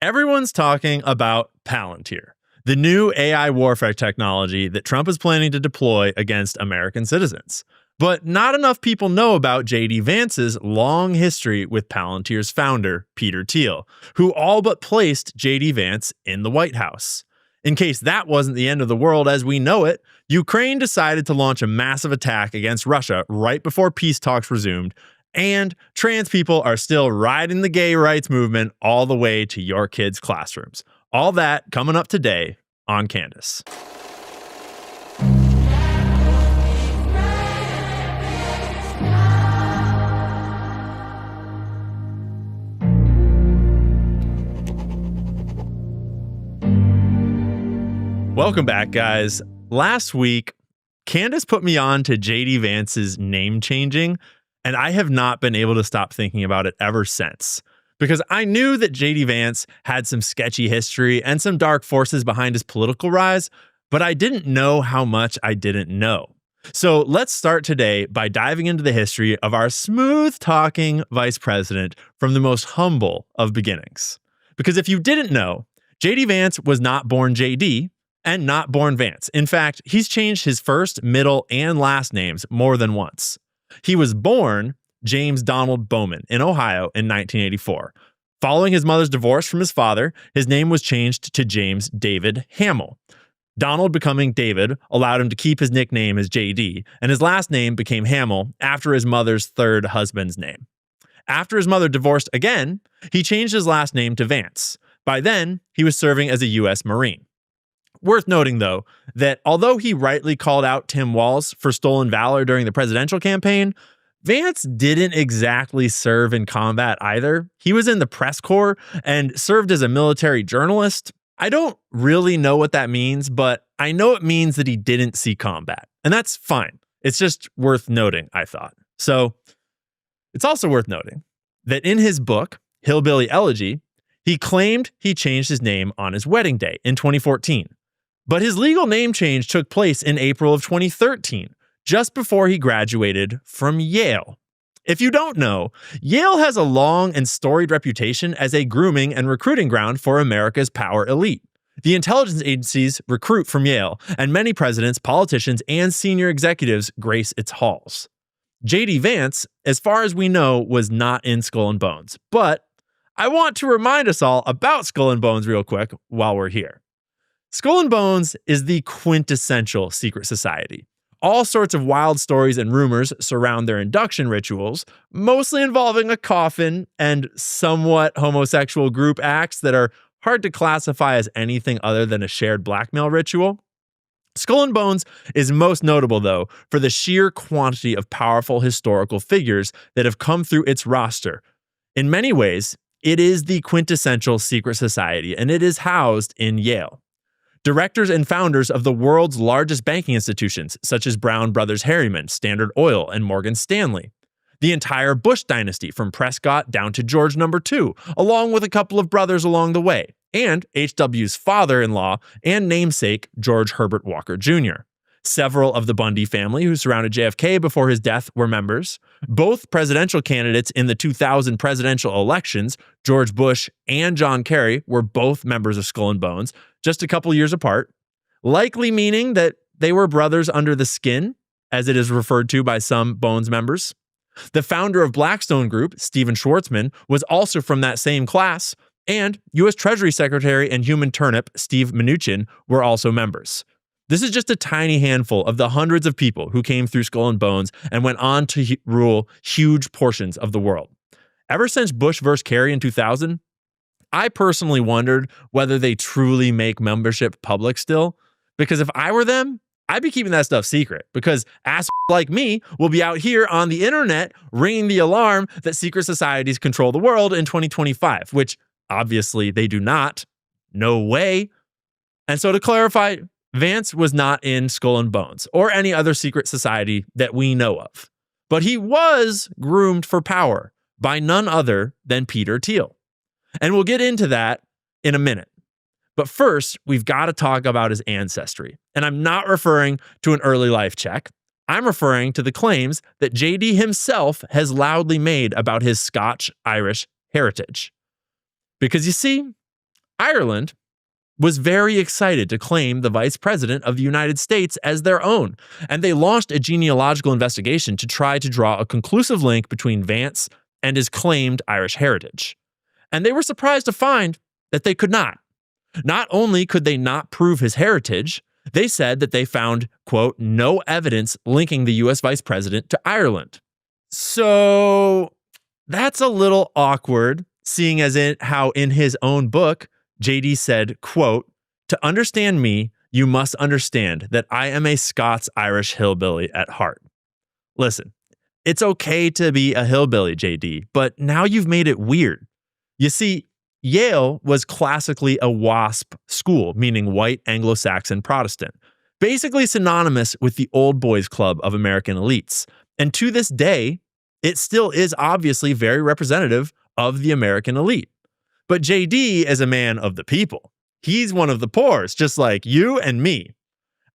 Everyone's talking about Palantir, the new AI warfare technology that Trump is planning to deploy against American citizens. But not enough people know about J.D. Vance's long history with Palantir's founder, Peter Thiel, who all but placed J.D. Vance in the White House. In case that wasn't the end of the world as we know it, Ukraine decided to launch a massive attack against Russia right before peace talks resumed, and trans people are still riding the gay rights movement all the way to your kids' classrooms. All that coming up today on Candace. Welcome back, guys. Last week, Candace put me on to J.D. Vance's name changing, and I have not been able to stop thinking about it ever since. Because I knew that J.D. Vance had some sketchy history and some dark forces behind his political rise, but I didn't know how much I didn't know. So let's start today by diving into the history of our smooth-talking vice president from the most humble of beginnings. Because if you didn't know, J.D. Vance was not born J.D., and not born Vance. In fact, he's changed his first, middle, and last names more than once. He was born James Donald Bowman in Ohio in 1984. Following his mother's divorce from his father, his name was changed to James David Hamill. Donald becoming David allowed him to keep his nickname as JD, and his last name became Hamill after his mother's third husband's name. After his mother divorced again, he changed his last name to Vance. By then, he was serving as a U.S. Marine. Worth noting, though, that although he rightly called out Tim Walz for stolen valor during the presidential campaign, Vance didn't exactly serve in combat either. He was in the press corps and served as a military journalist. I don't really know what that means, but I know it means that he didn't see combat. And that's fine. It's just worth noting, I thought. So it's also worth noting that in his book, Hillbilly Elegy, he claimed he changed his name on his wedding day in 2014. But his legal name change took place in April of 2013, just before he graduated from Yale. If you don't know, Yale has a long and storied reputation as a grooming and recruiting ground for America's power elite. The intelligence agencies recruit from Yale, and many presidents, politicians, and senior executives grace its halls. J.D. Vance, as far as we know, was not in Skull and Bones, but I want to remind us all about Skull and Bones real quick while we're here. Skull and Bones is the quintessential secret society. All sorts of wild stories and rumors surround their induction rituals, mostly involving a coffin and somewhat homosexual group acts that are hard to classify as anything other than a shared blackmail ritual. Skull and Bones is most notable, though, for the sheer quantity of powerful historical figures that have come through its roster. In many ways, it is the quintessential secret society, and it is housed in Yale. Directors and founders of the world's largest banking institutions, such as Brown Brothers Harriman, Standard Oil, and Morgan Stanley. The entire Bush dynasty from Prescott down to George II, along with a couple of brothers along the way, and H.W.'s father-in-law and namesake, George Herbert Walker Jr. Several of the Bundy family who surrounded JFK before his death were members. Both presidential candidates in the 2000 presidential elections, George Bush and John Kerry, were both members of Skull and Bones, just a couple years apart, likely meaning that they were brothers under the skin, as it is referred to by some Bones members. The founder of Blackstone Group, Stephen Schwarzman, was also from that same class, and U.S. Treasury Secretary and Human Turnip, Steve Mnuchin, were also members. This is just a tiny handful of the hundreds of people who came through Skull and Bones and went on to rule huge portions of the world. Ever since Bush versus Kerry in 2000, I personally wondered whether they truly make membership public still. Because if I were them, I'd be keeping that stuff secret. Because ass like me will be out here on the internet ringing the alarm that secret societies control the world in 2025, which obviously they do not. No way. And so to clarify, Vance was not in Skull and Bones or any other secret society that we know of. But he was groomed for power by none other than Peter Thiel. And we'll get into that in a minute. But first, we've got to talk about his ancestry. And I'm not referring to an early life check. I'm referring to the claims that JD himself has loudly made about his Scotch-Irish heritage. Because you see, Ireland was very excited to claim the vice president of the United States as their own, and they launched a genealogical investigation to try to draw a conclusive link between Vance and his claimed Irish heritage. And they were surprised to find that they could not. Not only could they not prove his heritage, they said that they found, quote, no evidence linking the US vice president to Ireland. So that's a little awkward, seeing as how in his own book, JD said, quote, to understand me, you must understand that I am a Scots-Irish hillbilly at heart. Listen, it's okay to be a hillbilly, JD, but now you've made it weird. You see, Yale was classically a WASP school, meaning white Anglo-Saxon Protestant, basically synonymous with the old boys club of American elites. And to this day, it still is obviously very representative of the American elite. But JD is a man of the people. He's one of the poors, just like you and me.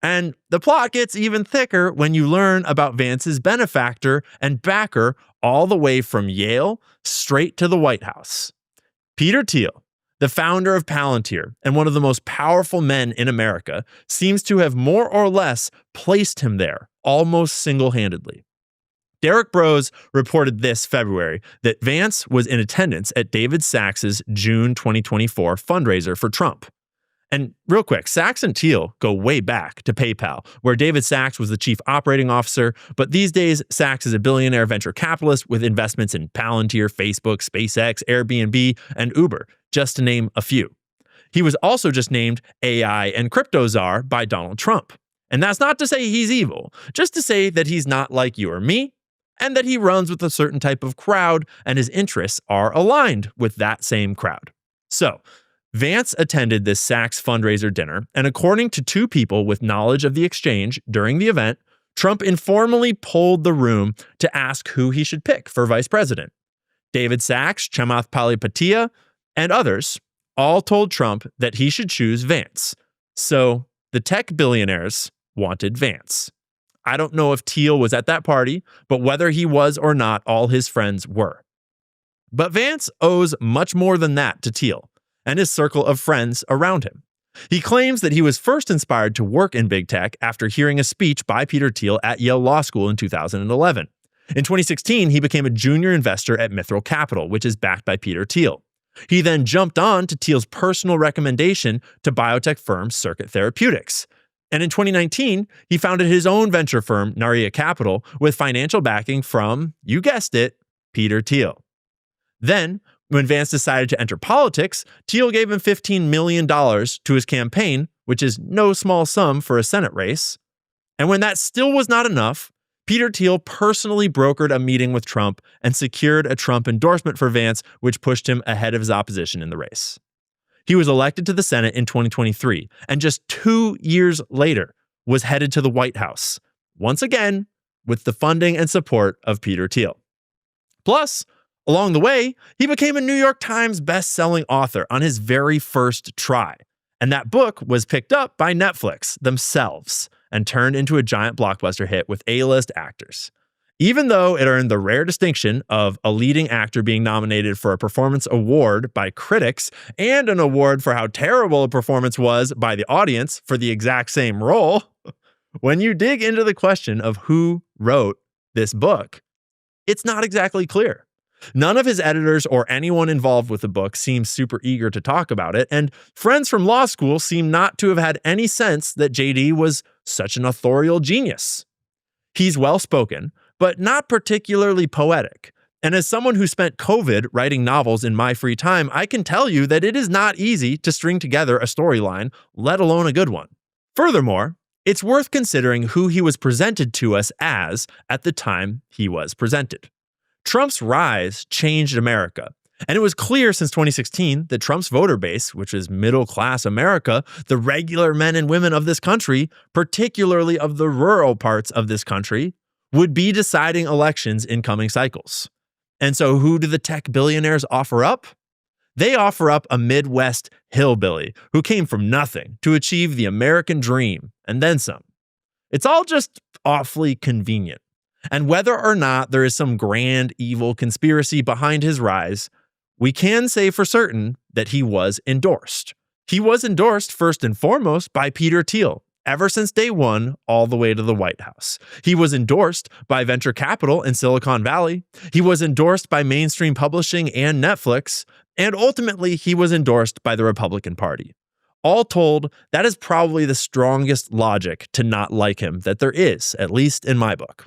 And the plot gets even thicker when you learn about Vance's benefactor and backer all the way from Yale straight to the White House. Peter Thiel, the founder of Palantir and one of the most powerful men in America, seems to have more or less placed him there almost single-handedly. Derek Bros reported this February that Vance was in attendance at David Sachs's June 2024 fundraiser for Trump. And real quick, Sachs and Thiel go way back to PayPal, where David Sachs was the chief operating officer, but these days Sachs is a billionaire venture capitalist with investments in Palantir, Facebook, SpaceX, Airbnb, and Uber, just to name a few. He was also just named AI and crypto czar by Donald Trump. And that's not to say he's evil, just to say that he's not like you or me, and that he runs with a certain type of crowd and his interests are aligned with that same crowd. So, Vance attended this Sachs fundraiser dinner, and according to two people with knowledge of the exchange during the event, Trump informally polled the room to ask who he should pick for vice president. David Sachs, Chamath Palihapitiya, and others all told Trump that he should choose Vance. So the tech billionaires wanted Vance. I don't know if Thiel was at that party, but whether he was or not, all his friends were. But Vance owes much more than that to Thiel and his circle of friends around him. He claims that he was first inspired to work in big tech after hearing a speech by Peter Thiel at Yale Law School in 2011. In 2016, he became a junior investor at Mithril Capital, which is backed by Peter Thiel. He then jumped on to Thiel's personal recommendation to biotech firm Circuit Therapeutics. And in 2019, he founded his own venture firm, Naria Capital, with financial backing from, you guessed it, Peter Thiel. Then, when Vance decided to enter politics, Thiel gave him $15 million to his campaign, which is no small sum for a Senate race. And when that still was not enough, Peter Thiel personally brokered a meeting with Trump and secured a Trump endorsement for Vance, which pushed him ahead of his opposition in the race. He was elected to the Senate in 2023, and just 2 years later was headed to the White House, once again with the funding and support of Peter Thiel. Plus, along the way, he became a New York Times best-selling author on his very first try. And that book was picked up by Netflix themselves and turned into a giant blockbuster hit with A-list actors. Even though it earned the rare distinction of a leading actor being nominated for a performance award by critics and an award for how terrible a performance was by the audience for the exact same role, when you dig into the question of who wrote this book, it's not exactly clear. None of his editors or anyone involved with the book seems super eager to talk about it, and friends from law school seem not to have had any sense that JD was such an authorial genius. He's well-spoken, but not particularly poetic. And as someone who spent COVID writing novels in my free time, I can tell you that it is not easy to string together a storyline, let alone a good one. Furthermore, it's worth considering who he was presented to us as at the time he was presented. Trump's rise changed America, and it was clear since 2016 that Trump's voter base, which is middle-class America, the regular men and women of this country, particularly of the rural parts of this country, would be deciding elections in coming cycles. And so who do the tech billionaires offer up? They offer up a Midwest hillbilly who came from nothing to achieve the American dream and then some. It's all just awfully convenient. And whether or not there is some grand evil conspiracy behind his rise, we can say for certain that he was endorsed. He was endorsed first and foremost by Peter Thiel, ever since day one, all the way to the White House. He was endorsed by venture capital in Silicon Valley. He was endorsed by mainstream publishing and Netflix. And ultimately, he was endorsed by the Republican Party. All told, that is probably the strongest logic to not like him that there is, at least in my book.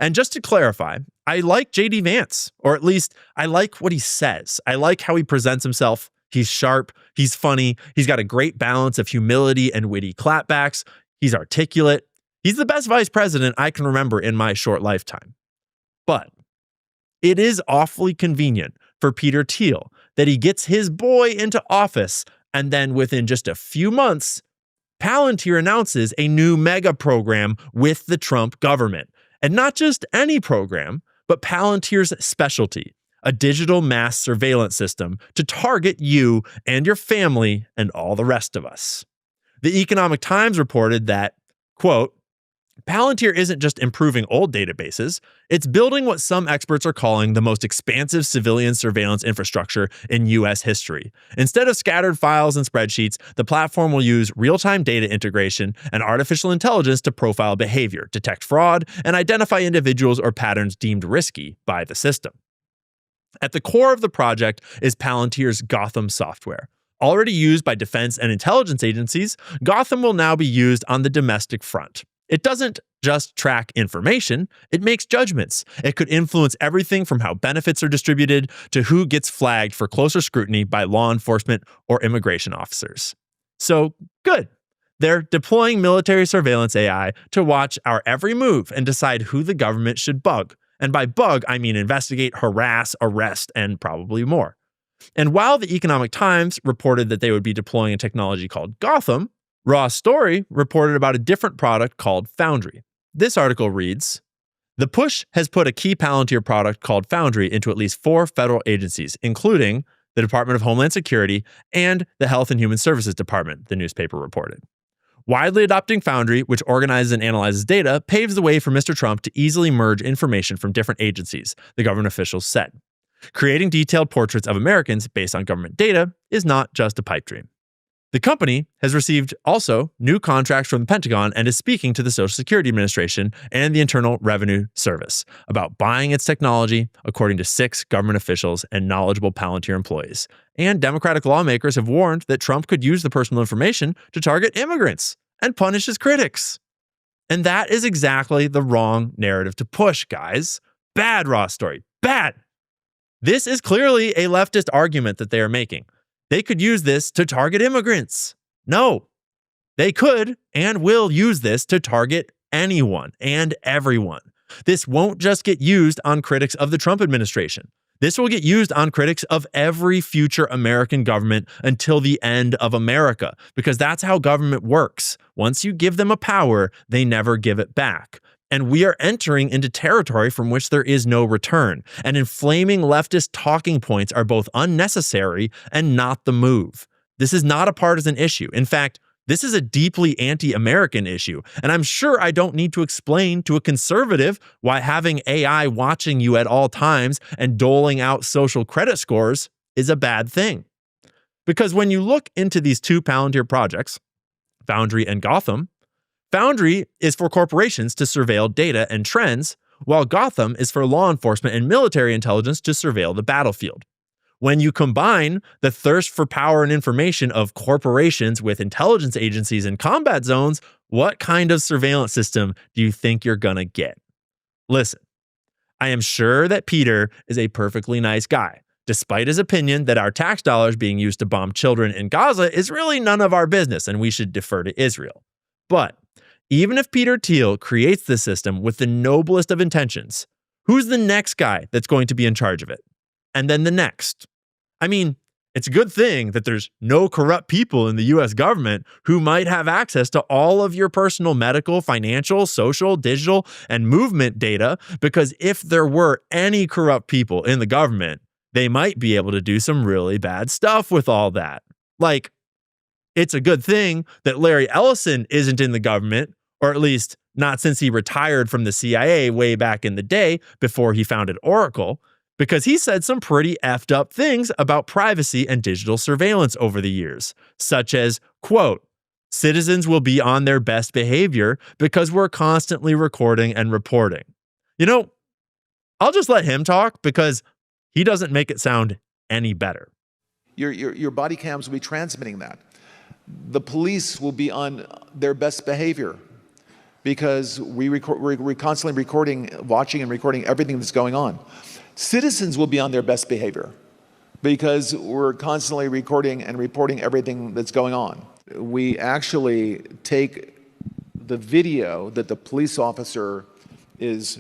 And just to clarify, I like JD Vance, or at least I like what he says. I like how he presents himself. He's sharp, he's funny, he's got a great balance of humility and witty clapbacks. He's articulate. He's the best vice president I can remember in my short lifetime. But it is awfully convenient for Peter Thiel that he gets his boy into office, and then within just a few months, Palantir announces a new mega program with the Trump government. And not just any program, but Palantir's specialty, a digital mass surveillance system to target you and your family and all the rest of us. The Economic Times reported that, quote, Palantir isn't just improving old databases, it's building what some experts are calling the most expansive civilian surveillance infrastructure in U.S. history. Instead of scattered files and spreadsheets, the platform will use real-time data integration and artificial intelligence to profile behavior, detect fraud, and identify individuals or patterns deemed risky by the system. At the core of the project is Palantir's Gotham software. Already used by defense and intelligence agencies, Gotham will now be used on the domestic front. It doesn't just track information, it makes judgments. It could influence everything from how benefits are distributed to who gets flagged for closer scrutiny by law enforcement or immigration officers. So, good. They're deploying military surveillance AI to watch our every move and decide who the government should bug. And by bug, I mean investigate, harass, arrest, and probably more. And while the Economic Times reported that they would be deploying a technology called Gotham, Raw Story reported about a different product called Foundry. This article reads, the push has put a key Palantir product called Foundry into at least 4 federal agencies, including the Department of Homeland Security and the Health and Human Services Department, the newspaper reported. Widely adopting Foundry, which organizes and analyzes data, paves the way for Mr. Trump to easily merge information from different agencies, the government officials said. Creating detailed portraits of Americans based on government data is not just a pipe dream. The company has received also new contracts from the Pentagon and is speaking to the Social Security Administration and the Internal Revenue Service about buying its technology, according to 6 government officials and knowledgeable Palantir employees. And Democratic lawmakers have warned that Trump could use the personal information to target immigrants and punish his critics. And that is exactly the wrong narrative to push, guys. Bad, Raw Story. Bad. This is clearly a leftist argument that they are making. They could use this to target immigrants. No, they could and will use this to target anyone and everyone. This won't just get used on critics of the Trump administration. This will get used on critics of every future American government until the end of America, because that's how government works. Once you give them a power, they never give it back. And we are entering into territory from which there is no return. And inflaming leftist talking points are both unnecessary and not the move. This is not a partisan issue. In fact, this is a deeply anti-American issue. And I'm sure I don't need to explain to a conservative why having AI watching you at all times and doling out social credit scores is a bad thing. Because when you look into these 2 Palantir projects, Foundry and Gotham, Foundry is for corporations to surveil data and trends, while Gotham is for law enforcement and military intelligence to surveil the battlefield. When you combine the thirst for power and information of corporations with intelligence agencies in combat zones, what kind of surveillance system do you think you're gonna get? Listen, I am sure that Peter is a perfectly nice guy, despite his opinion that our tax dollars being used to bomb children in Gaza is really none of our business and we should defer to Israel. But even if Peter Thiel creates this system with the noblest of intentions, who's the next guy that's going to be in charge of it? And then the next. I mean, it's a good thing that there's no corrupt people in the US government who might have access to all of your personal medical, financial, social, digital, and movement data, because if there were any corrupt people in the government, they might be able to do some really bad stuff with all that. Like, it's a good thing that Larry Ellison isn't in the government, or at least not since he retired from the CIA way back in the day before he founded Oracle, because he said some pretty effed up things about privacy and digital surveillance over the years, such as, quote, citizens will be on their best behavior because we're constantly recording and reporting. You know, I'll just let him talk because he doesn't make it sound any better. Your body cams will be transmitting that. The police will be on their best behavior because we're constantly recording, watching and recording everything that's going on. Citizens will be on their best behavior because we're constantly recording and reporting everything that's going on. We actually take the video that the police officer is,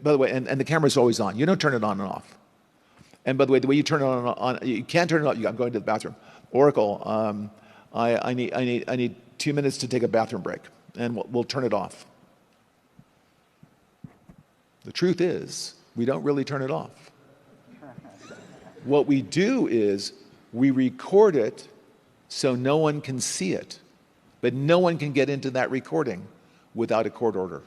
by the way, and the camera's always on. You don't turn it on and off. And by the way you turn it on, you can't turn it on. I'm going to the bathroom. Oracle, I need 2 minutes to take a bathroom break, and we'll turn it off. The truth is, we don't really turn it off. What we do is we record it so no one can see it, but no one can get into that recording without a court order.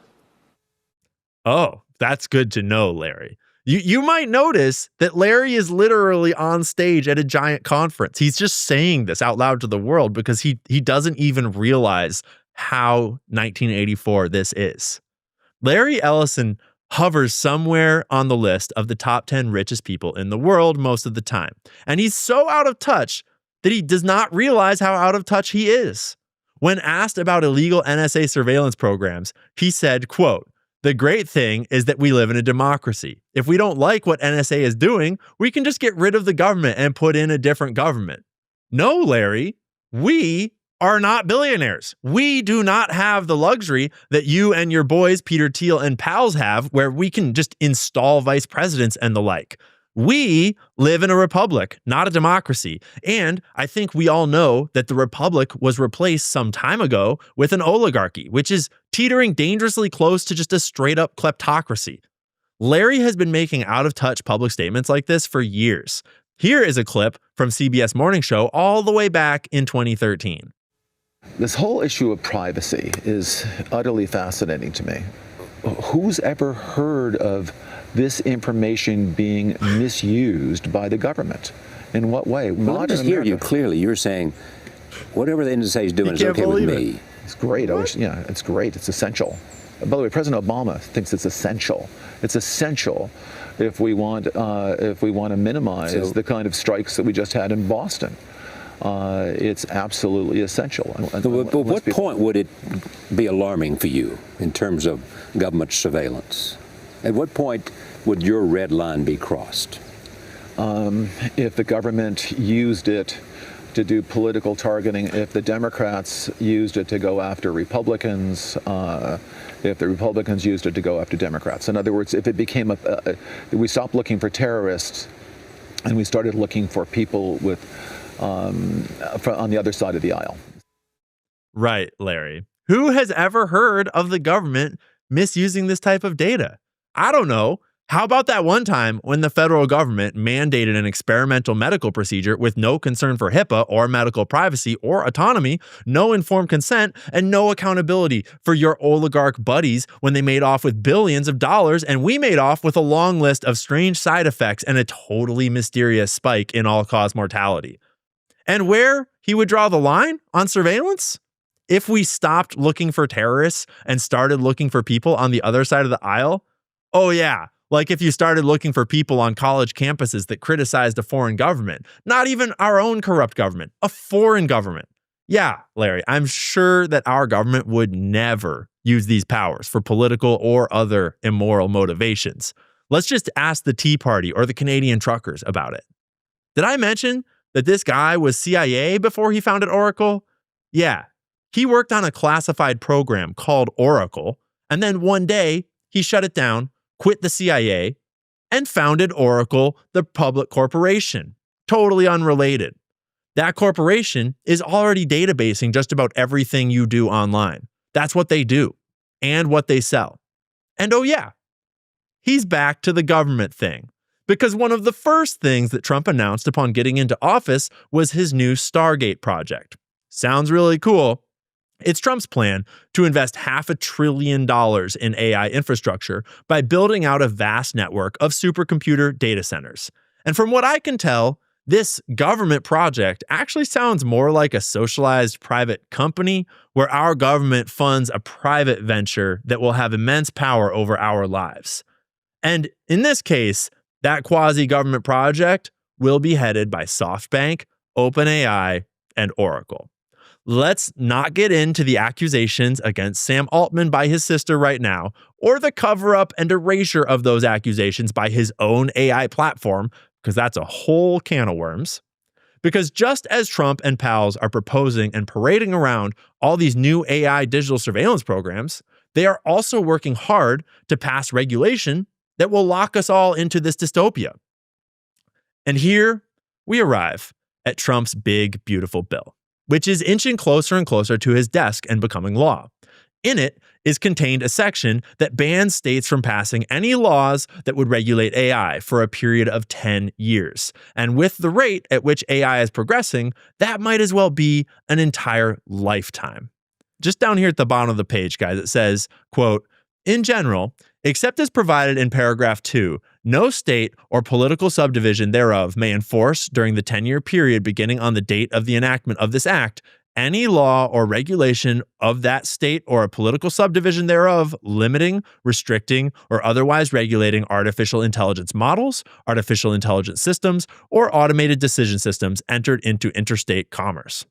Oh, that's good to know, Larry. You might notice that Larry is literally on stage at a giant conference. He's just saying this out loud to the world because he doesn't even realize how 1984 this is. Larry Ellison hovers somewhere on the list of the top 10 richest people in the world most of the time. And he's so out of touch that he does not realize how out of touch he is. When asked about illegal NSA surveillance programs, he said, quote, "The great thing is that we live in a democracy. If we don't like what NSA is doing, we can just get rid of the government and put in a different government." No, Larry, we are not billionaires. We do not have the luxury that you and your boys, Peter Thiel and pals, have, where we can just install vice presidents and the like. We live in a republic, not a democracy. And I think we all know that the republic was replaced some time ago with an oligarchy, which is teetering dangerously close to just a straight up kleptocracy. Larry has been making out of touch public statements like this for years. Here is a clip from CBS Morning Show all the way back in 2013. This whole issue of privacy is utterly fascinating to me. Who's ever heard of this information being misused by the government? In what way? Well, I just hear you clearly. You're saying whatever the NSA is doing is okay with me. It's great. Yeah, it's great. It's essential. By the way, President Obama thinks it's essential. It's essential if we want to minimize the kind of strikes that we just had in Boston. It's absolutely essential. But what point would it be alarming for you in terms of government surveillance? At what point would your red line be crossed? If the government used it to do political targeting, if the Democrats used it to go after Republicans, if the Republicans used it to go after Democrats. In other words, if it became we stopped looking for terrorists and we started looking for people with on the other side of the aisle. Right, Larry. Who has ever heard of the government misusing this type of data? I don't know. How about that one time when the federal government mandated an experimental medical procedure with no concern for HIPAA or medical privacy or autonomy, no informed consent, and no accountability for your oligarch buddies when they made off with billions of dollars and we made off with a long list of strange side effects and a totally mysterious spike in all-cause mortality? And where he would draw the line on surveillance? If we stopped looking for terrorists and started looking for people on the other side of the aisle? Oh yeah, like if you started looking for people on college campuses that criticized a foreign government, not even our own corrupt government, a foreign government. Yeah, Larry, I'm sure that our government would never use these powers for political or other immoral motivations. Let's just ask the Tea Party or the Canadian truckers about it. Did I mention that this guy was CIA before he founded Oracle? Yeah, he worked on a classified program called Oracle, and then one day he shut it down, quit the CIA, and founded Oracle, the public corporation. Totally unrelated. That corporation is already databasing just about everything you do online. That's what they do and what they sell. And oh yeah, he's back to the government thing. Because one of the first things that Trump announced upon getting into office was his new Stargate project. Sounds really cool. It's Trump's plan to invest $500 billion in AI infrastructure by building out a vast network of supercomputer data centers. And from what I can tell, this government project actually sounds more like a socialized private company where our government funds a private venture that will have immense power over our lives. And in this case, that quasi-government project will be headed by SoftBank, OpenAI, and Oracle. Let's not get into the accusations against Sam Altman by his sister right now, or the cover-up and erasure of those accusations by his own AI platform, because that's a whole can of worms. Because just as Trump and pals are proposing and parading around all these new AI digital surveillance programs, they are also working hard to pass regulation that will lock us all into this dystopia. And here we arrive at Trump's big, beautiful bill, which is inching closer and closer to his desk and becoming law. In it is contained a section that bans states from passing any laws that would regulate AI for a period of 10 years. And with the rate at which AI is progressing, that might as well be an entire lifetime. Just down here at the bottom of the page, guys, it says, quote, "In general, except as provided in paragraph 2, no state or political subdivision thereof may enforce during the 10-year period beginning on the date of the enactment of this act any law or regulation of that state or a political subdivision thereof limiting, restricting, or otherwise regulating artificial intelligence models, artificial intelligence systems, or automated decision systems entered into interstate commerce."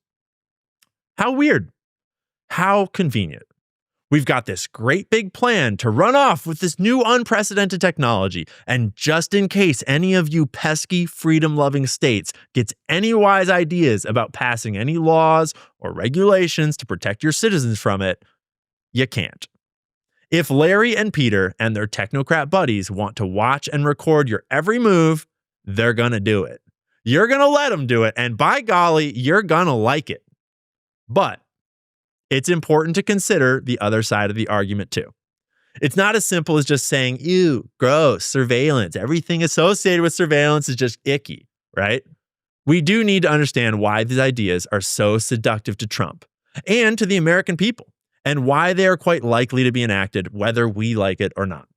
How weird. How convenient. We've got this great big plan to run off with this new unprecedented technology. And just in case any of you pesky freedom-loving states gets any wise ideas about passing any laws or regulations to protect your citizens from it, you can't. If Larry and Peter and their technocrat buddies want to watch and record your every move, they're going to do it. You're going to let them do it. And by golly, you're going to like it. But it's important to consider the other side of the argument too. It's not as simple as just saying, ew, gross, surveillance. Everything associated with surveillance is just icky, right? We do need to understand why these ideas are so seductive to Trump and to the American people, and why they are quite likely to be enacted whether we like it or not.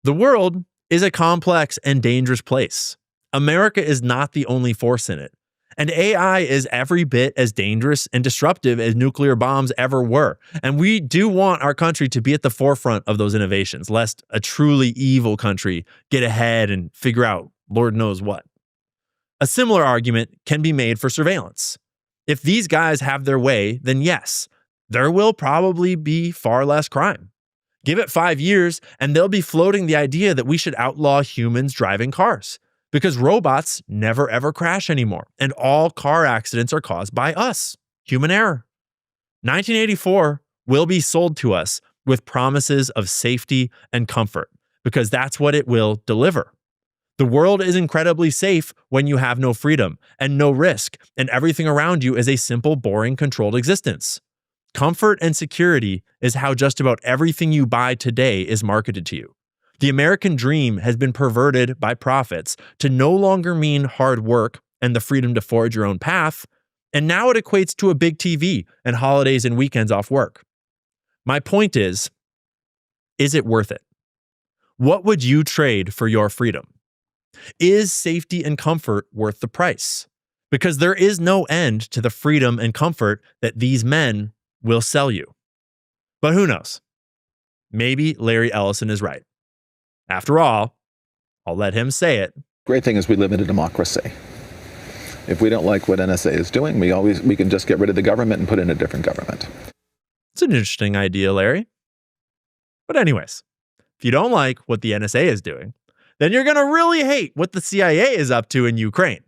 The world is a complex and dangerous place. America is not the only force in it. And AI is every bit as dangerous and disruptive as nuclear bombs ever were. And we do want our country to be at the forefront of those innovations, lest a truly evil country get ahead and figure out Lord knows what. A similar argument can be made for surveillance. If these guys have their way, then yes, there will probably be far less crime. Give it 5 years and they'll be floating the idea that we should outlaw humans driving cars. Because robots never ever crash anymore, and all car accidents are caused by us, human error. 1984 will be sold to us with promises of safety and comfort, because that's what it will deliver. The world is incredibly safe when you have no freedom and no risk, and everything around you is a simple, boring, controlled existence. Comfort and security is how just about everything you buy today is marketed to you. The American dream has been perverted by profits to no longer mean hard work and the freedom to forge your own path, and now it equates to a big TV and holidays and weekends off work. My point is it worth it? What would you trade for your freedom? Is safety and comfort worth the price? Because there is no end to the freedom and comfort that these men will sell you. But who knows? Maybe Larry Ellison is right. After all, I'll let him say it. Great thing is we live in a democracy. If we don't like what NSA is doing, we can just get rid of the government and put in a different government. It's an interesting idea, Larry. But anyways, if you don't like what the NSA is doing, then you're going to really hate what the CIA is up to in Ukraine.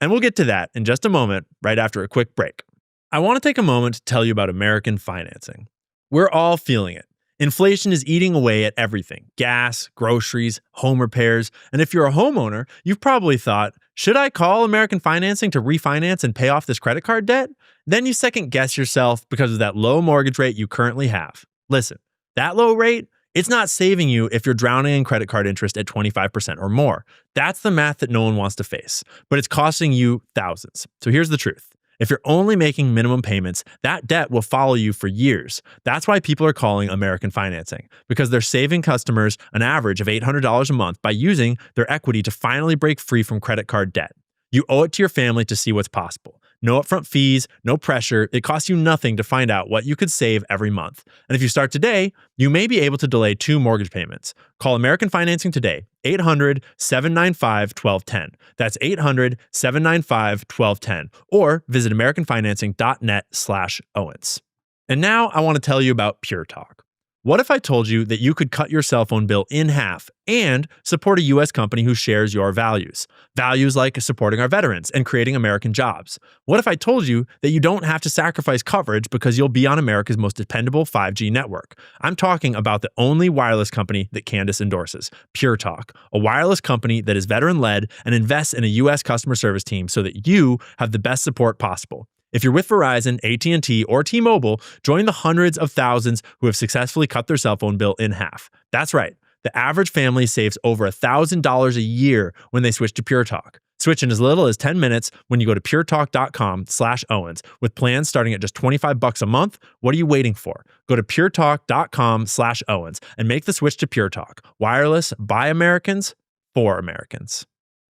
And we'll get to that in just a moment, right after a quick break. I want to take a moment to tell you about American financing. We're all feeling it. Inflation is eating away at everything: gas, groceries, home repairs. And if you're a homeowner, you've probably thought, should I call American Financing to refinance and pay off this credit card debt? Then you second guess yourself because of that low mortgage rate you currently have. Listen, that low rate, it's not saving you if you're drowning in credit card interest at 25% or more. That's the math that no one wants to face, but it's costing you thousands. So here's the truth. If you're only making minimum payments, that debt will follow you for years. That's why people are calling American Financing, because they're saving customers an average of $800 a month by using their equity to finally break free from credit card debt. You owe it to your family to see what's possible. No upfront fees, no pressure. It costs you nothing to find out what you could save every month. And if you start today, you may be able to delay 2 mortgage payments. Call American Financing today, 800-795-1210. That's 800-795-1210. Or visit americanfinancing.net/Owens. And now I want to tell you about Pure Talk. What if I told you that you could cut your cell phone bill in half and support a U.S. company who shares your values? Values like supporting our veterans and creating American jobs. What if I told you that you don't have to sacrifice coverage because you'll be on America's most dependable 5G network? I'm talking about the only wireless company that Candace endorses, Pure Talk, a wireless company that is veteran-led and invests in a U.S. customer service team so that you have the best support possible. If you're with Verizon, AT&T, or T-Mobile, join the hundreds of thousands who have successfully cut their cell phone bill in half. That's right. The average family saves over $1,000 a year when they switch to Pure Talk. Switch in as little as 10 minutes when you go to puretalk.com/Owens. With plans starting at just $25 a month, what are you waiting for? Go to puretalk.com/Owens and make the switch to Pure Talk. Wireless by Americans for Americans.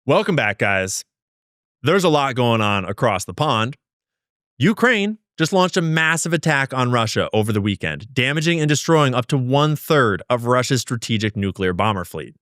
Welcome back, guys. There's a lot going on across the pond. Ukraine just launched a massive attack on Russia over the weekend, damaging and destroying up to 1/3 of Russia's strategic nuclear bomber fleet.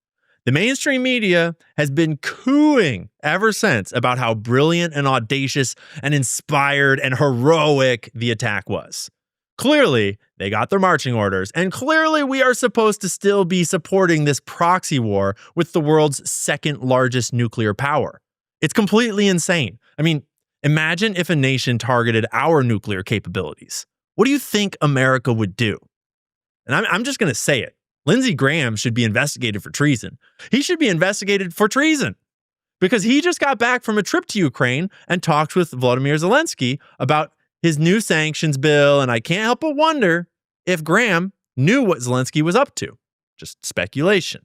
The mainstream media has been cooing ever since about how brilliant and audacious and inspired and heroic the attack was. Clearly, they got their marching orders, and clearly we are supposed to still be supporting this proxy war with the world's second largest nuclear power. It's completely insane. I mean, imagine if a nation targeted our nuclear capabilities. What do you think America would do? And I'm just going to say it. Lindsey Graham should be investigated for treason. He should be investigated for treason because he just got back from a trip to Ukraine and talked with Volodymyr Zelensky about his new sanctions bill. And I can't help but wonder if Graham knew what Zelensky was up to. Just speculation.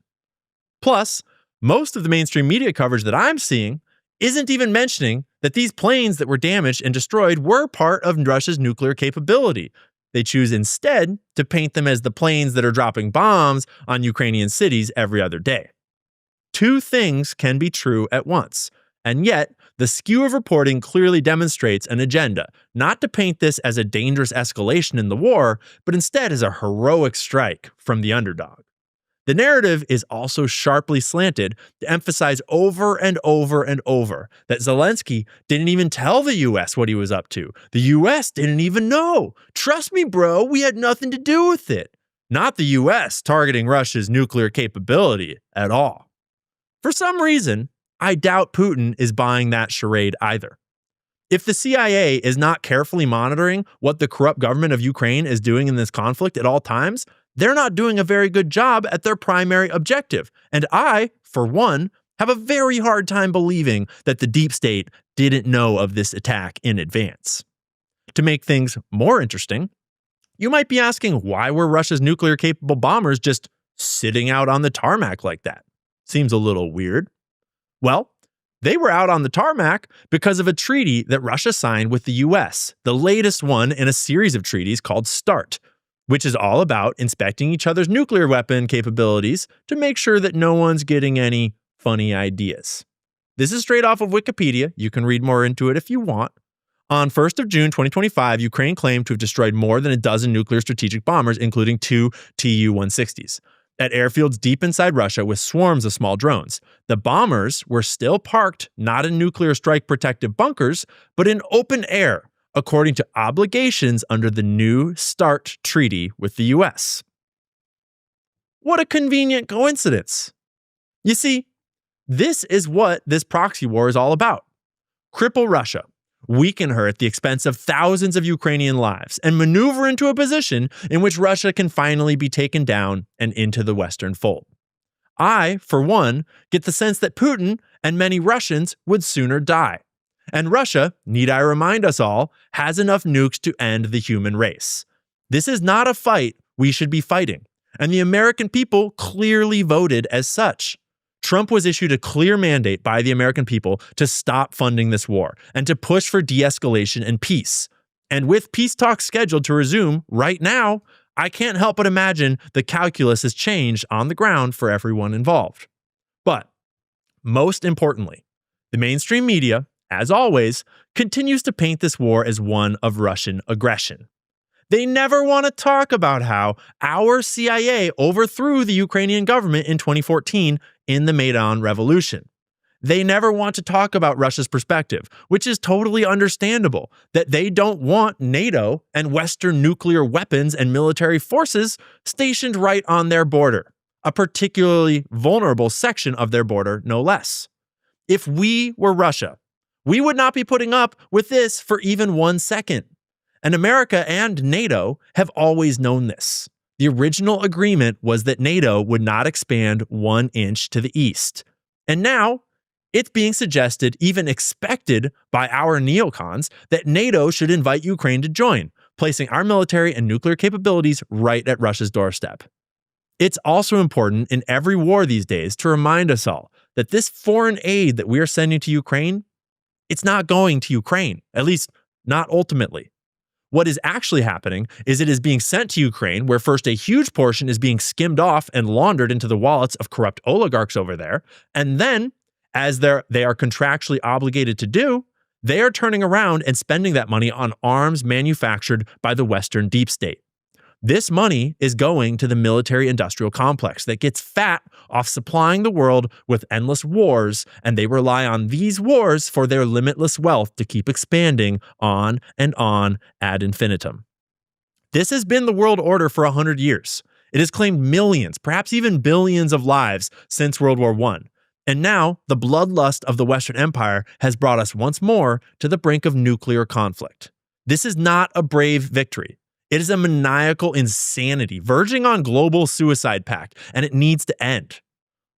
Plus, most of the mainstream media coverage that I'm seeing isn't even mentioning that these planes that were damaged and destroyed were part of Russia's nuclear capability. They choose instead to paint them as the planes that are dropping bombs on Ukrainian cities every other day. Two things can be true at once, and yet the skew of reporting clearly demonstrates an agenda, not to paint this as a dangerous escalation in the war, but instead as a heroic strike from the underdog. The narrative is also sharply slanted to emphasize over and over and over that Zelensky didn't even tell the U.S. what he was up to. The U.S. didn't even know. Trust me, bro, we had nothing to do with it. Not the U.S. targeting Russia's nuclear capability at all. For some reason, I doubt Putin is buying that charade either. If the CIA is not carefully monitoring what the corrupt government of Ukraine is doing in this conflict at all times, they're not doing a very good job at their primary objective. And I, for one, have a very hard time believing that the deep state didn't know of this attack in advance. To make things more interesting, you might be asking, why were Russia's nuclear-capable bombers just sitting out on the tarmac like that? Seems a little weird. Well, they were out on the tarmac because of a treaty that Russia signed with the US, the latest one in a series of treaties called START, which is all about inspecting each other's nuclear weapon capabilities to make sure that no one's getting any funny ideas. This is straight off of Wikipedia. You can read more into it if you want. On 1st of June 2025, Ukraine claimed to have destroyed more than a dozen nuclear strategic bombers, including 2 Tu-160s, at airfields deep inside Russia with swarms of small drones. The bombers were still parked not in nuclear strike protective bunkers, but in open air, according to obligations under the new START treaty with the US. What a convenient coincidence. You see, this is what this proxy war is all about. Cripple Russia, weaken her at the expense of thousands of Ukrainian lives, and maneuver into a position in which Russia can finally be taken down and into the Western fold. I, for one, get the sense that Putin and many Russians would sooner die. And Russia, need I remind us all, has enough nukes to end the human race. This is not a fight we should be fighting, and the American people clearly voted as such. Trump was issued a clear mandate by the American people to stop funding this war and to push for de-escalation and peace. And with peace talks scheduled to resume right now, I can't help but imagine the calculus has changed on the ground for everyone involved. But most importantly, the mainstream media, as always, continues to paint this war as one of Russian aggression. They never want to talk about how our CIA overthrew the Ukrainian government in 2014 in the Maidan Revolution. They never want to talk about Russia's perspective, which is totally understandable, that they don't want NATO and Western nuclear weapons and military forces stationed right on their border, a particularly vulnerable section of their border, no less. If we were Russia, we would not be putting up with this for even 1 second. And America and NATO have always known this. The original agreement was that NATO would not expand 1 inch to the east. And now, it's being suggested, even expected by our neocons, that NATO should invite Ukraine to join, placing our military and nuclear capabilities right at Russia's doorstep. It's also important in every war these days to remind us all that this foreign aid that we are sending to Ukraine, it's not going to Ukraine, at least not ultimately. What is actually happening is it is being sent to Ukraine, where first a huge portion is being skimmed off and laundered into the wallets of corrupt oligarchs over there, and then, as they are contractually obligated to do, they are turning around and spending that money on arms manufactured by the Western deep state. This money is going to the military-industrial complex that gets fat off supplying the world with endless wars, and they rely on these wars for their limitless wealth to keep expanding on and on ad infinitum. This has been the world order for 100 years. It has claimed millions, perhaps even billions of lives since World War I. And now, the bloodlust of the Western Empire has brought us once more to the brink of nuclear conflict. This is not a brave victory. It is a maniacal insanity verging on global suicide pact, and it needs to end.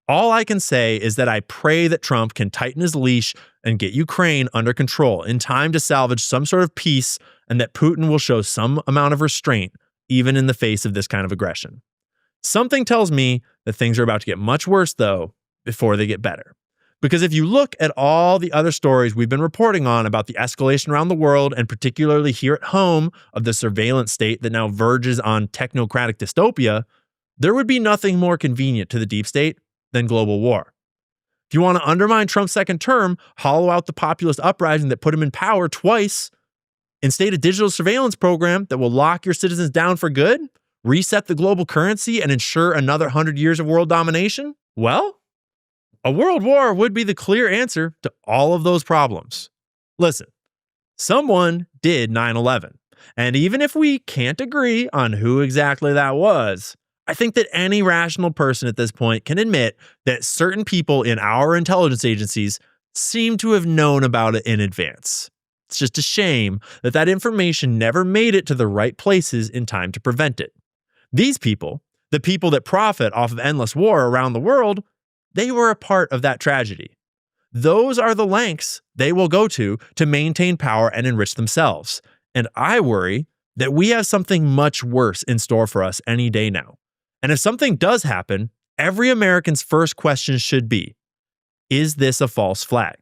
All I can say is that I pray that Trump can tighten his leash and get Ukraine under control in time to salvage some sort of peace, and that Putin will show some amount of restraint, even in the face of this kind of aggression. Something tells me that things are about to get much worse, though, before they get better. Because if you look at all the other stories we've been reporting on about the escalation around the world, and particularly here at home of the surveillance state that now verges on technocratic dystopia, there would be nothing more convenient to the deep state than global war. If you want to undermine Trump's second term, hollow out the populist uprising that put him in power twice, instate a digital surveillance program that will lock your citizens down for good, reset the global currency, and ensure another 100 years of world domination, well, a world war would be the clear answer to all of those problems. Listen, someone did 9/11, and even if we can't agree on who exactly that was, I think that any rational person at this point can admit that certain people in our intelligence agencies seem to have known about it in advance. It's just a shame that that information never made it to the right places in time to prevent it. These people, the people that profit off of endless war around the world, they were a part of that tragedy. Those are the lengths they will go to maintain power and enrich themselves. And I worry that we have something much worse in store for us any day now. And if something does happen, every American's first question should be, is this a false flag?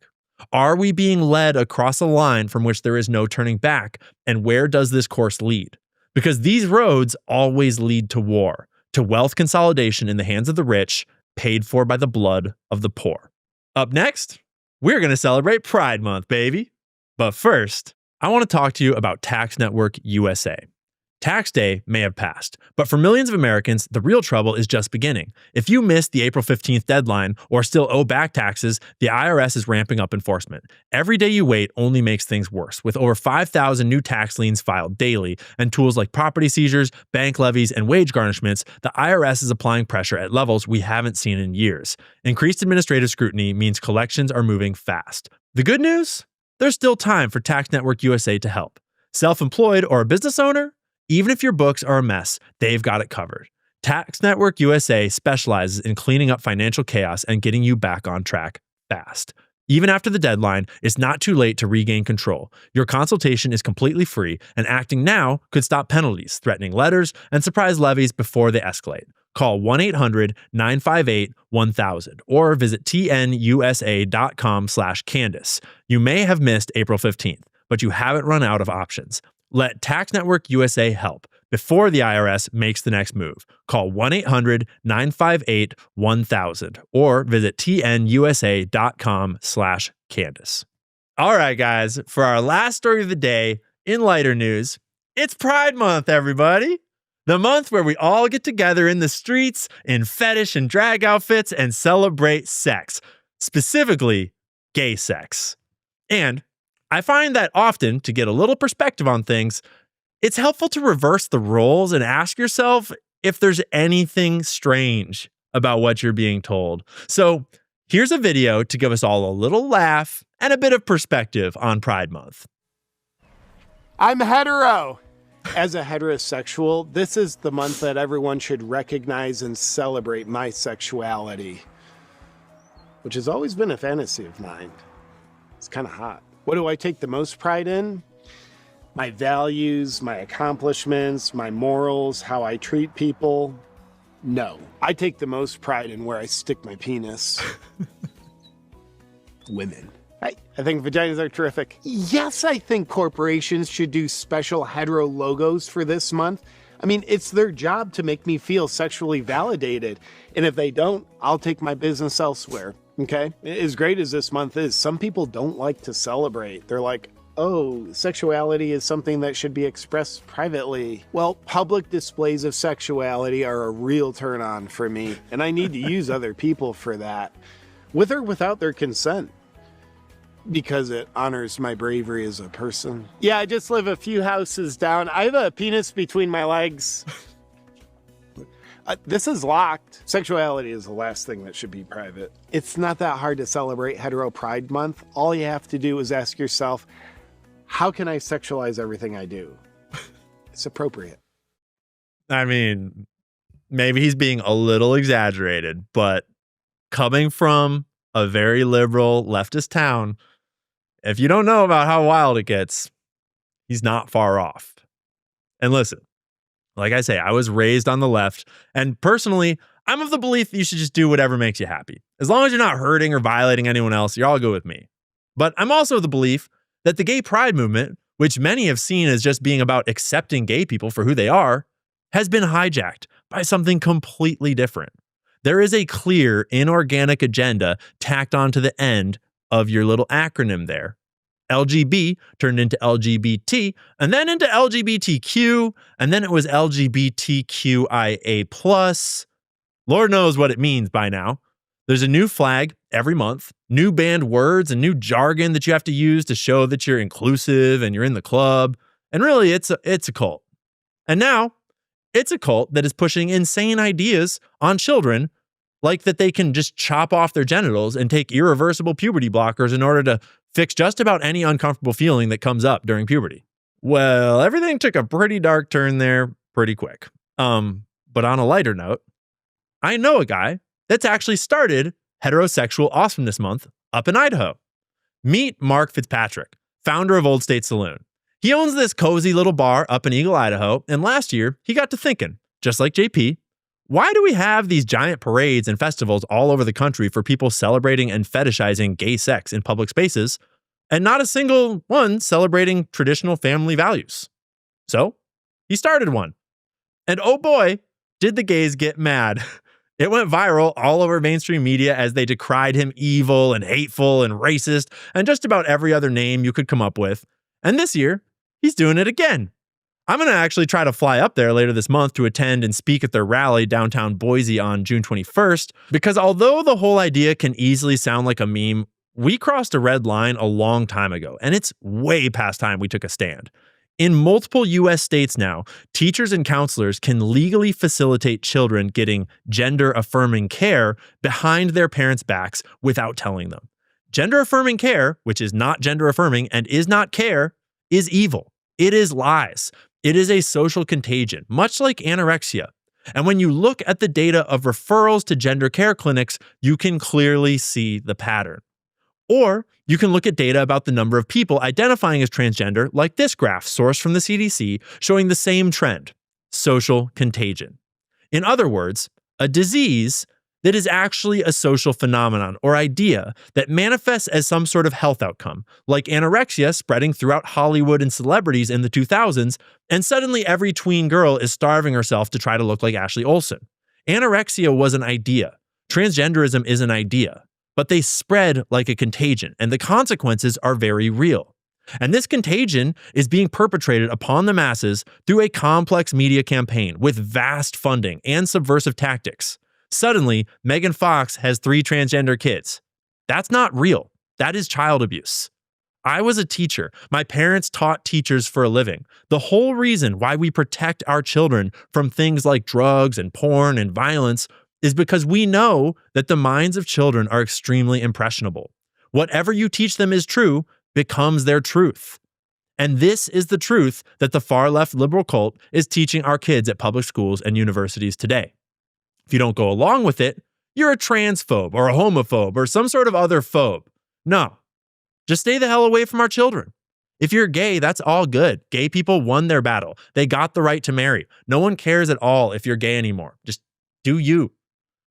Are we being led across a line from which there is no turning back? And where does this course lead? Because these roads always lead to war, to wealth consolidation in the hands of the rich, paid for by the blood of the poor. Up next, we're going to celebrate Pride Month, baby. But first, I want to talk to you about Tax Network USA. Tax day may have passed, but for millions of Americans, the real trouble is just beginning. If you missed the April 15th deadline or still owe back taxes, the IRS is ramping up enforcement. Every day you wait only makes things worse, with over 5,000 new tax liens filed daily, and tools like property seizures, bank levies, and wage garnishments, the IRS is applying pressure at levels we haven't seen in years. Increased administrative scrutiny means collections are moving fast. The good news? There's still time for Tax Network USA to help. Self-employed or a business owner? Even if your books are a mess, they've got it covered. Tax Network USA specializes in cleaning up financial chaos and getting you back on track fast. Even after the deadline, it's not too late to regain control. Your consultation is completely free, and acting now could stop penalties, threatening letters, and surprise levies before they escalate. Call 1-800-958-1000 or visit tnusa.com/Candace. You may have missed April 15th, but you haven't run out of options. Let Tax Network USA help before the IRS makes the next move. Call 1-800-958-1000 or visit tnusa.com/Candace. All right, guys, for our last story of the day, in lighter news, it's Pride Month, everybody. The month where we all get together in the streets in fetish and drag outfits and celebrate sex, specifically gay sex. And I find that often, to get a little perspective on things, it's helpful to reverse the roles and ask yourself if there's anything strange about what you're being told. So here's a video to give us all a little laugh and a bit of perspective on Pride Month. I'm hetero. As a heterosexual, this is the month that everyone should recognize and celebrate my sexuality, which has always been a fantasy of mine. It's kind of hot. What do I take the most pride in? My values, my accomplishments, my morals, how I treat people. No, I take the most pride in where I stick my penis. Women. I think vaginas are terrific. Yes, I think corporations should do special hetero logos for this month. I mean, it's their job to make me feel sexually validated. And if they don't, I'll take my business elsewhere, okay? As great as this month is, some people don't like to celebrate. They're like, oh, sexuality is something that should be expressed privately. Well, public displays of sexuality are a real turn on for me, and I need to use other people for that, with or without their consent. Because it honors my bravery as a person. Yeah, I just live a few houses down. I have a penis between my legs. This is locked. Sexuality is the last thing that should be private. It's not that hard to celebrate Hetero Pride Month. All you have to do is ask yourself, how can I sexualize everything I do? It's appropriate. I mean, maybe he's being a little exaggerated, but coming from a very liberal leftist town, if you don't know about how wild it gets, he's not far off. And listen, like I say, I was raised on the left, and personally, I'm of the belief that you should just do whatever makes you happy. As long as you're not hurting or violating anyone else, you're all good with me. But I'm also of the belief that the gay pride movement, which many have seen as just being about accepting gay people for who they are, has been hijacked by something completely different. There is a clear inorganic agenda tacked onto the end of your little acronym there. LGB turned into LGBT, and then into LGBTQ, and then it was LGBTQIA+. Lord knows what it means by now. There's a new flag every month, new banned words and new jargon that you have to use to show that you're inclusive and you're in the club. And really, it's a cult. And now, it's a cult that is pushing insane ideas on children, like that they can just chop off their genitals and take irreversible puberty blockers in order to fix just about any uncomfortable feeling that comes up during puberty. Well, everything took a pretty dark turn there pretty quick. But on a lighter note, I know a guy that's actually started Heterosexual Awesomeness Month up in Idaho. Meet Mark Fitzpatrick, founder of Old State Saloon. He owns this cozy little bar up in Eagle, Idaho, and last year he got to thinking, just like JP, why do we have these giant parades and festivals all over the country for people celebrating and fetishizing gay sex in public spaces, and not a single one celebrating traditional family values? So he started one. And oh boy, did the gays get mad. It went viral all over mainstream media as they decried him evil and hateful and racist and just about every other name you could come up with. And this year, he's doing it again. I'm going to actually try to fly up there later this month to attend and speak at their rally downtown Boise on June 21st, because although the whole idea can easily sound like a meme, we crossed a red line a long time ago, and it's way past time we took a stand. In multiple U.S. states now, teachers and counselors can legally facilitate children getting gender-affirming care behind their parents' backs without telling them. Gender-affirming care, which is not gender-affirming and is not care, is evil. It is lies. It is a social contagion, much like anorexia. And when you look at the data of referrals to gender care clinics, you can clearly see the pattern. Or you can look at data about the number of people identifying as transgender, like this graph sourced from the CDC, showing the same trend: social contagion. In other words, a disease that is actually a social phenomenon or idea that manifests as some sort of health outcome, like anorexia spreading throughout Hollywood and celebrities in the 2000s, and suddenly every tween girl is starving herself to try to look like Ashley Olsen. Anorexia was an idea. Transgenderism is an idea, but they spread like a contagion, and the consequences are very real. And this contagion is being perpetrated upon the masses through a complex media campaign with vast funding and subversive tactics. Suddenly, Megan Fox has 3 transgender kids. That's not real. That is child abuse. I was a teacher. My parents taught teachers for a living. The whole reason why we protect our children from things like drugs and porn and violence is because we know that the minds of children are extremely impressionable. Whatever you teach them is true becomes their truth. And this is the truth that the far-left liberal cult is teaching our kids at public schools and universities today. If you don't go along with it, you're a transphobe or a homophobe or some sort of other phobe. No, just stay the hell away from our children. If you're gay, that's all good. Gay people won their battle. They got the right to marry. No one cares at all if you're gay anymore. Just do you.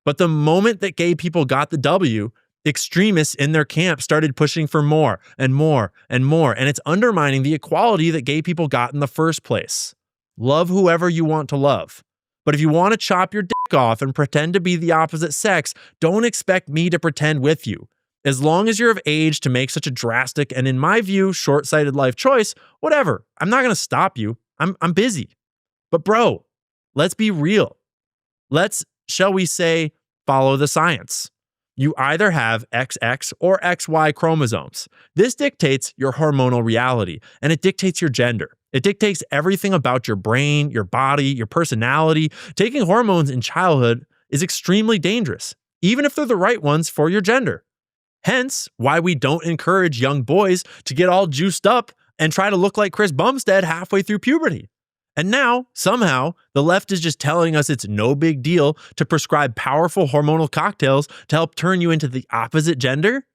But the moment that gay people got the W, extremists in their camp started pushing for more and more and more, and it's undermining the equality that gay people got in the first place. Love whoever you want to love. But if you want to chop your dick off and pretend to be the opposite sex, don't expect me to pretend with you. As long as you're of age to make such a drastic and, in my view, short-sighted life choice, whatever. I'm not going to stop you. I'm busy. But bro, let's be real. Let's, shall we say, follow the science. You either have XX or XY chromosomes. This dictates your hormonal reality, and it dictates your gender. It dictates everything about your brain, your body, your personality. Taking hormones in childhood is extremely dangerous, even if they're the right ones for your gender. Hence, why we don't encourage young boys to get all juiced up and try to look like Chris Bumstead halfway through puberty. And now, somehow, the left is just telling us it's no big deal to prescribe powerful hormonal cocktails to help turn you into the opposite gender?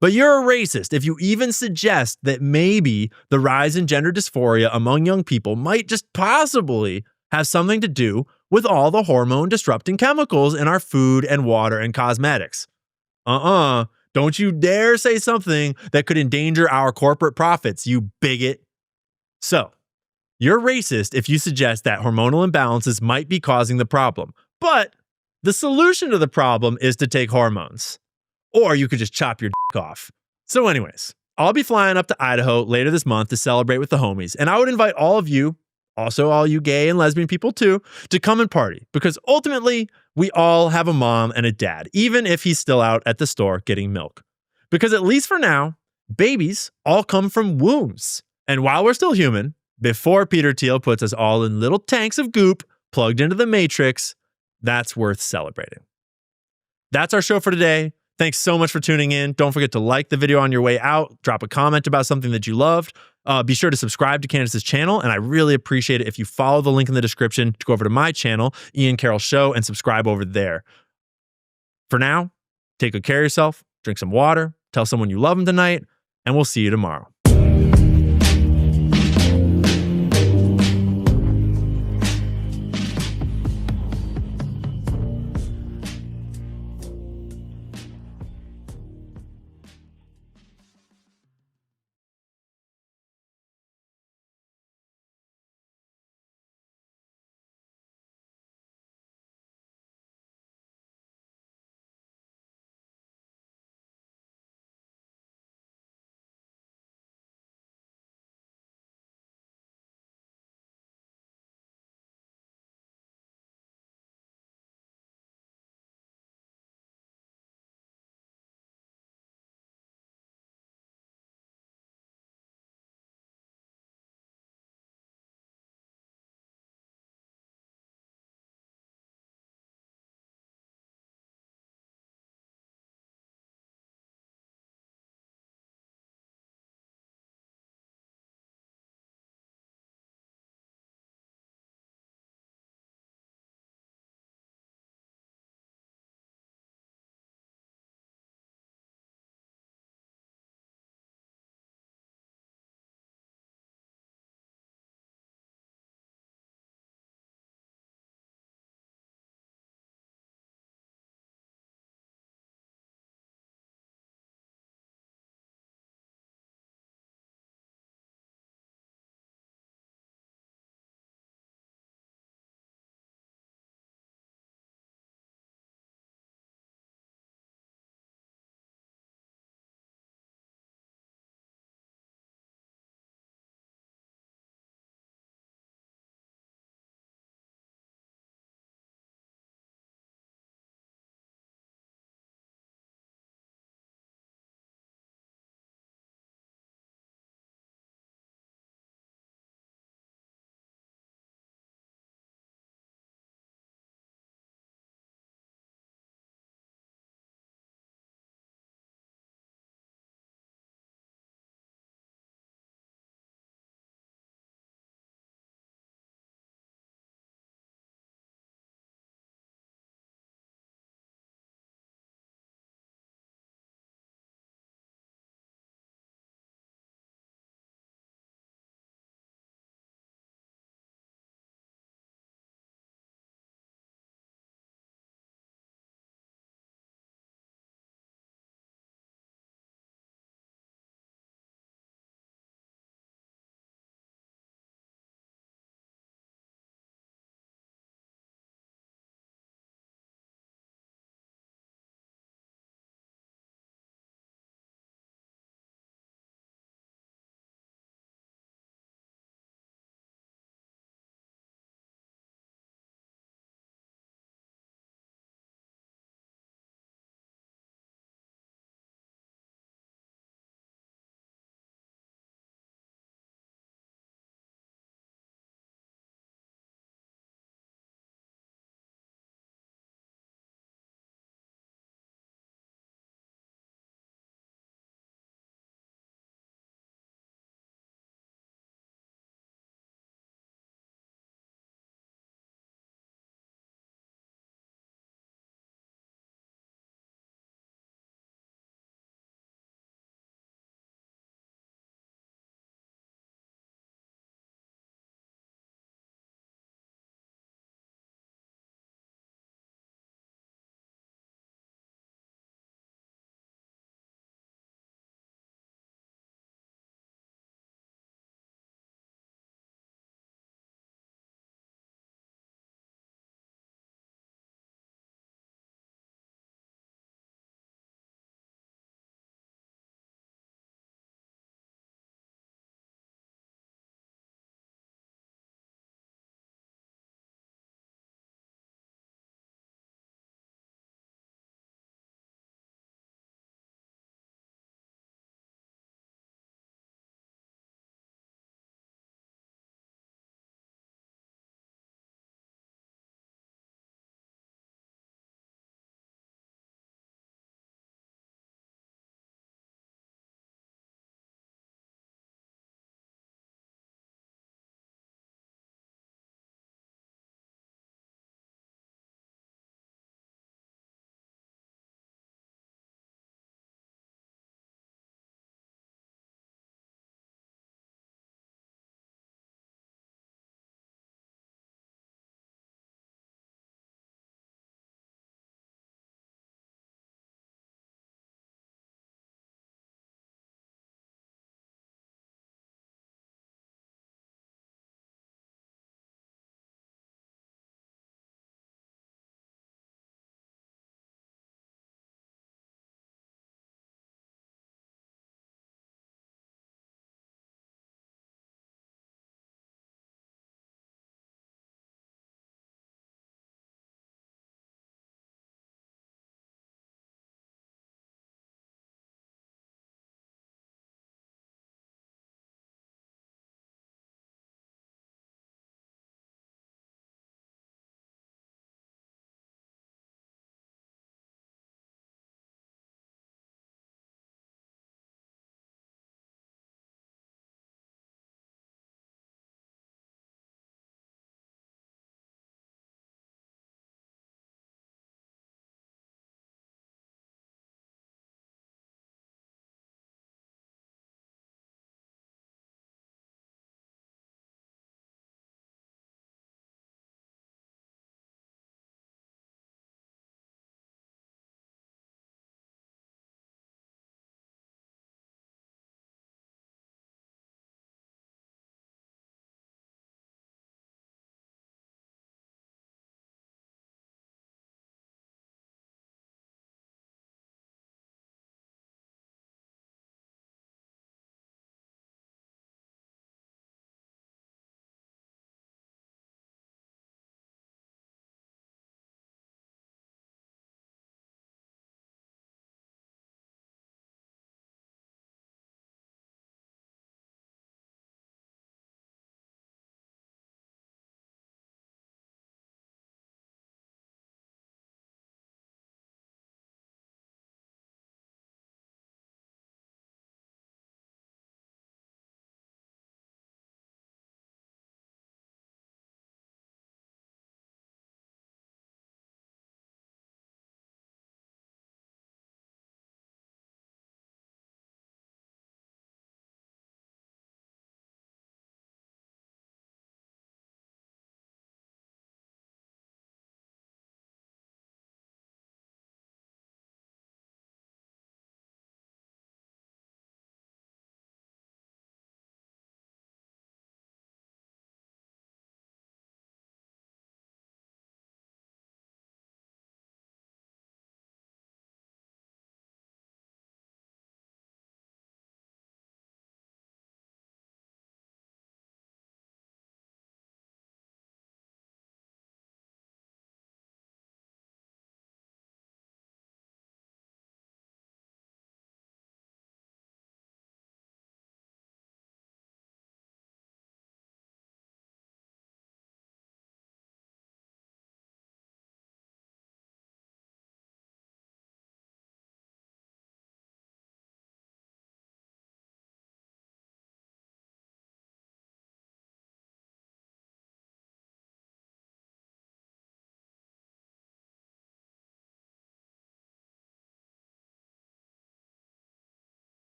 But you're a racist if you even suggest that maybe the rise in gender dysphoria among young people might just possibly have something to do with all the hormone-disrupting chemicals in our food and water and cosmetics. Don't you dare say something that could endanger our corporate profits, you bigot. So, you're racist if you suggest that hormonal imbalances might be causing the problem. But the solution to the problem is to take hormones. Or you could just chop your dick off. So anyways, I'll be flying up to Idaho later this month to celebrate with the homies. And I would invite all of you, also all you gay and lesbian people too, to come and party. Because ultimately, we all have a mom and a dad, even if he's still out at the store getting milk. Because at least for now, babies all come from wombs. And while we're still human, before Peter Thiel puts us all in little tanks of goop plugged into the Matrix, that's worth celebrating. That's our show for today. Thanks so much for tuning in. Don't forget to like the video on your way out. Drop a comment about something that you loved. Be sure to subscribe to Candace's channel, and I really appreciate it if you follow the link in the description to go over to my channel, Ian Carroll Show, and subscribe over there. For now, take good care of yourself, drink some water, tell someone you love them tonight, and we'll see you tomorrow.